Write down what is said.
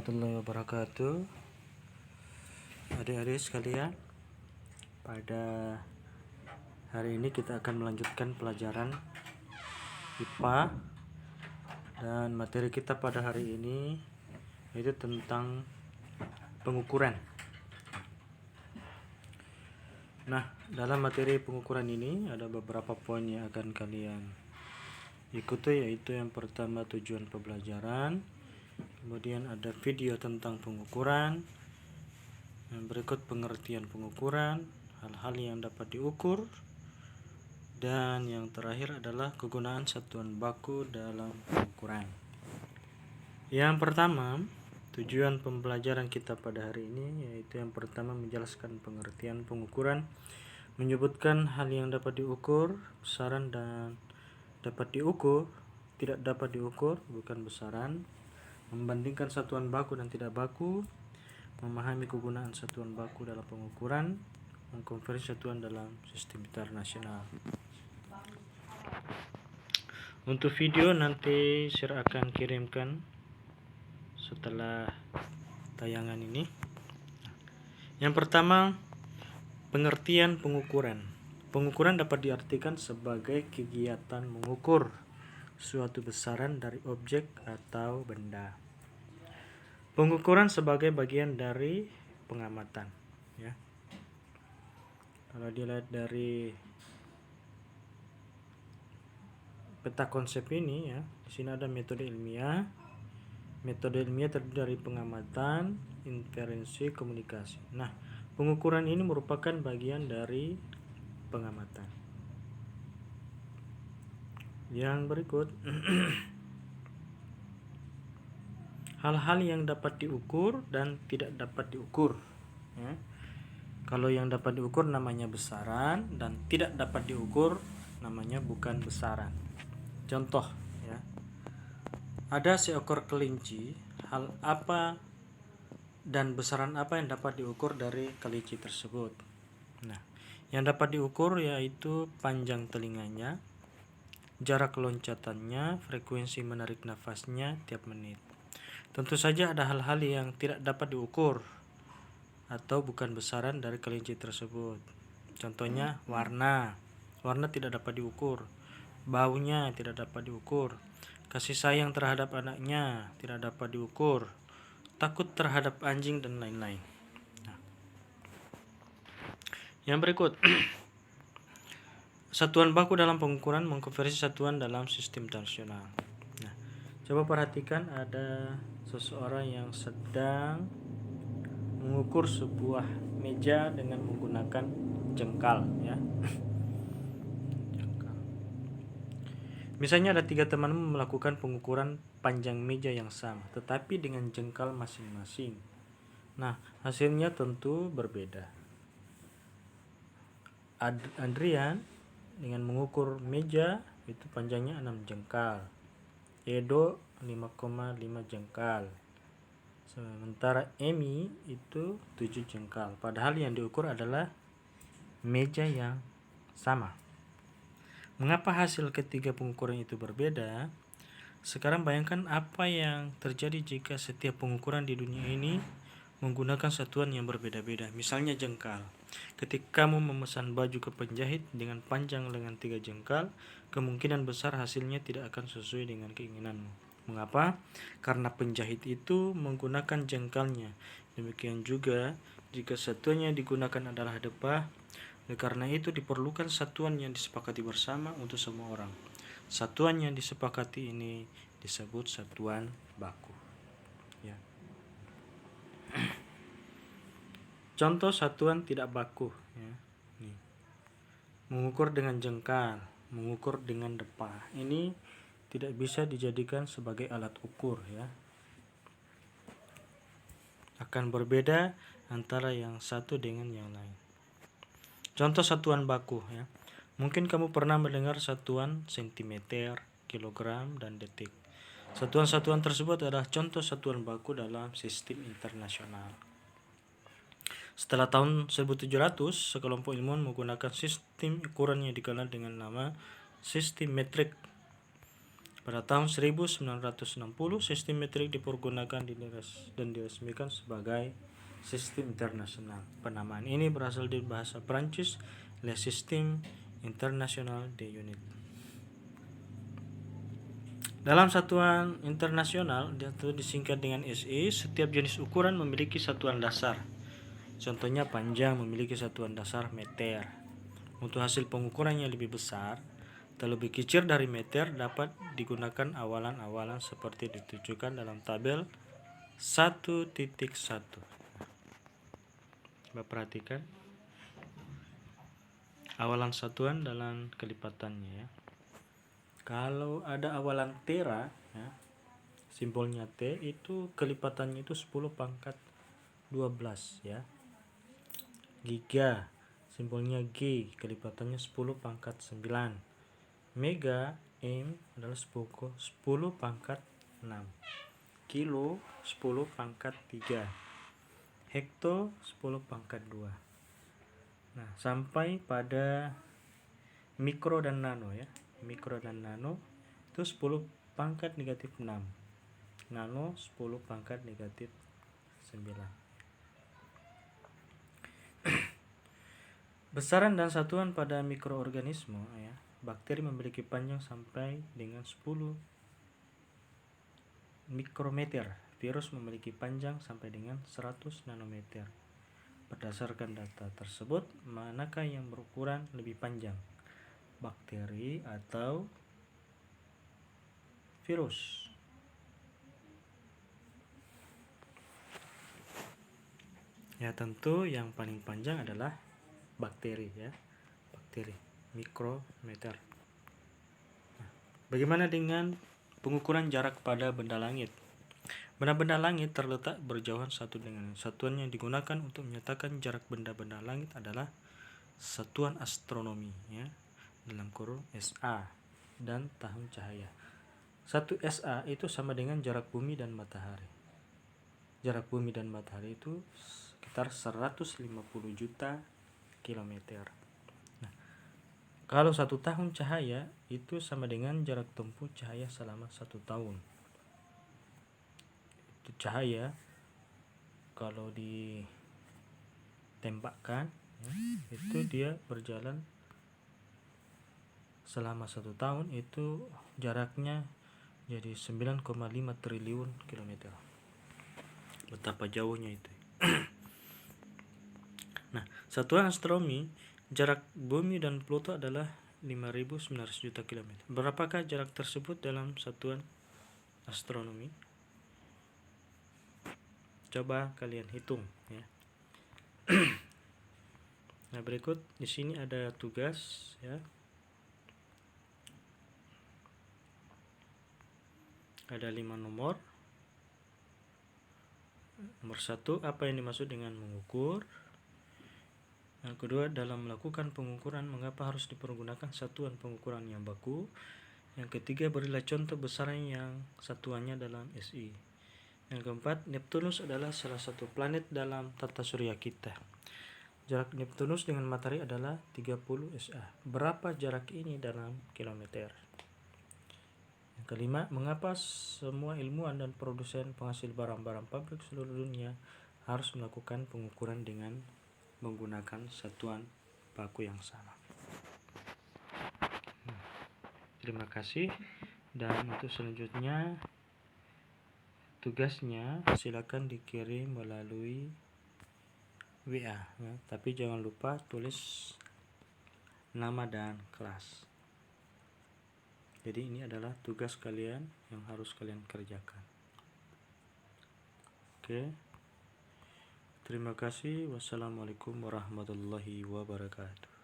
warahmatullahi wabarakatuh. Adik-adik sekalian, pada hari ini kita akan melanjutkan pelajaran IPA, dan materi kita pada hari ini yaitu tentang pengukuran. Nah, dalam materi pengukuran ini ada beberapa poin yang akan kalian ikuti, yaitu yang pertama tujuan pembelajaran, kemudian ada video tentang pengukuran, yang berikut pengertian pengukuran, hal-hal yang dapat diukur, dan yang terakhir adalah kegunaan satuan baku dalam pengukuran. Yang pertama, tujuan pembelajaran kita pada hari ini yaitu yang pertama menjelaskan pengertian pengukuran, menyebutkan hal yang dapat diukur, besaran dan dapat diukur, tidak dapat diukur, bukan besaran, membandingkan satuan baku dan tidak baku, memahami kegunaan satuan baku dalam pengukuran, mengkonversi satuan dalam sistem internasional. Untuk video nanti saya akan kirimkan setelah tayangan ini. Yang pertama, pengertian pengukuran. Pengukuran dapat diartikan sebagai kegiatan mengukur suatu besaran dari objek atau benda. Pengukuran sebagai bagian dari pengamatan, ya. Kalau dilihat dari peta konsep ini, ya, di sini ada metode ilmiah. Metode ilmiah terdiri dari pengamatan, inferensi, komunikasi. Nah, pengukuran ini merupakan bagian dari pengamatan. Yang berikut, hal-hal yang dapat diukur dan tidak dapat diukur, ya. Kalau yang dapat diukur namanya besaran, dan tidak dapat diukur namanya bukan besaran. Contoh, ya, ada seekor kelinci. Hal apa dan besaran apa yang dapat diukur dari kelinci tersebut? Nah, yang dapat diukur yaitu panjang telinganya, jarak loncatannya, frekuensi menarik nafasnya tiap menit. Tentu saja ada hal-hal yang tidak dapat diukur atau bukan besaran dari kelinci tersebut. Contohnya warna. Warna tidak dapat diukur. Baunya tidak dapat diukur. Kasih sayang terhadap anaknya tidak dapat diukur. Takut terhadap anjing dan lain-lain. Nah, yang berikut, satuan baku dalam pengukuran, mengkonversi satuan dalam sistem internasional. Nah, coba perhatikan, ada seseorang yang sedang mengukur sebuah meja dengan menggunakan jengkal, ya. Misalnya ada 3 teman melakukan pengukuran panjang meja yang sama, tetapi dengan jengkal masing-masing. Nah, hasilnya tentu berbeda. Adrian dengan mengukur meja itu panjangnya 6 jengkal. Edo 5,5 jengkal. Sementara Emi itu 7 jengkal. Padahal yang diukur adalah meja yang sama. Mengapa hasil ketiga pengukuran itu berbeda? Sekarang bayangkan apa yang terjadi jika setiap pengukuran di dunia ini menggunakan satuan yang berbeda-beda. Misalnya jengkal. Ketika kamu memesan baju ke penjahit dengan panjang lengan 3 jengkal, kemungkinan besar hasilnya tidak akan sesuai dengan keinginanmu. Mengapa? Karena penjahit itu menggunakan jengkalnya. Demikian juga jika satuan yang digunakan adalah depah. Karena itu diperlukan satuan yang disepakati bersama untuk semua orang. Satuan yang disepakati ini disebut satuan baku, ya. Contoh satuan tidak baku, ya. Nih. Mengukur dengan jengkal, mengukur dengan depah. Ini tidak bisa dijadikan sebagai alat ukur, ya. Akan berbeda antara yang satu dengan yang lain. Contoh satuan baku, ya. Mungkin kamu pernah mendengar satuan sentimeter, kilogram, dan detik. Satuan-satuan tersebut adalah contoh satuan baku dalam sistem internasional. Setelah tahun 1700, sekelompok ilmuwan menggunakan sistem ukuran yang dikenal dengan nama sistem metrik. Pada tahun 1960, sistem metrik dipergunakan dan diresmikan sebagai sistem internasional. Penamaan ini berasal dari bahasa Prancis, Le Système International des Units. Dalam satuan internasional, itu disingkat dengan SI, setiap jenis ukuran memiliki satuan dasar. Contohnya panjang memiliki satuan dasar meter. Untuk hasil pengukuran yang lebih besar, terlebih kecil dari meter, dapat digunakan awalan-awalan seperti ditunjukkan dalam tabel 1.1. Coba perhatikan awalan satuan dalam kelipatannya ya. Kalau ada awalan tera ya, simbolnya T, itu kelipatannya itu 10 pangkat 12 ya. Giga, simbolnya G, kelipatannya 10 pangkat 9. Mega, M adalah 10 pangkat 6. Kilo 10 pangkat 3. Hekto 10 pangkat 2. Nah, sampai pada mikro dan nano ya. Mikro dan nano itu 10 pangkat negatif 6. Nano 10 pangkat negatif 9. Besaran dan satuan pada mikroorganisme ya. Bakteri memiliki panjang sampai dengan 10 mikrometer. Virus memiliki panjang sampai dengan 100 nanometer. Berdasarkan data tersebut, manakah yang berukuran lebih panjang? Bakteri atau virus? Ya, tentu yang paling panjang adalah bakteri ya. Bakteri mikrometer. Nah, bagaimana dengan pengukuran jarak pada benda langit? Benda-benda langit terletak berjauhan satu dengan satuan yang digunakan untuk menyatakan jarak benda-benda langit adalah satuan astronomi ya, dalam kurung SA dan tahun cahaya. 1 SA itu sama dengan jarak bumi dan matahari. Jarak bumi dan matahari itu sekitar 150 juta kilometer. Nah, kalau 1 tahun cahaya itu sama dengan jarak tempuh cahaya selama 1 tahun. Itu cahaya kalau ditembakkan ya, itu dia berjalan selama 1 tahun, itu jaraknya jadi 9,5 triliun kilometer. Betapa jauhnya itu. Nah, satuan astronomi, jarak bumi dan Pluto adalah 5.900 juta kilometer. Berapakah jarak tersebut dalam satuan astronomi? Coba kalian hitung ya. Nah, berikut di sini ada tugas ya. Ada 5 nomor. Nomor 1, apa yang dimaksud dengan mengukur? Yang kedua, dalam melakukan pengukuran, mengapa harus dipergunakan satuan pengukuran yang baku? Yang ketiga, berilah contoh besaran yang satuannya dalam SI. Yang keempat, Neptunus adalah salah satu planet dalam tata surya kita. Jarak Neptunus dengan matahari adalah 30 SA. Berapa jarak ini dalam kilometer? Yang kelima, mengapa semua ilmuwan dan produsen penghasil barang-barang pabrik seluruh dunia harus melakukan pengukuran dengan menggunakan satuan baku yang sama? Terima kasih, dan untuk selanjutnya tugasnya silakan dikirim melalui WA ya. Tapi jangan lupa tulis nama dan kelas. Jadi ini adalah tugas kalian yang harus kalian kerjakan. Oke. Terima kasih. Wassalamualaikum warahmatullahi wabarakatuh.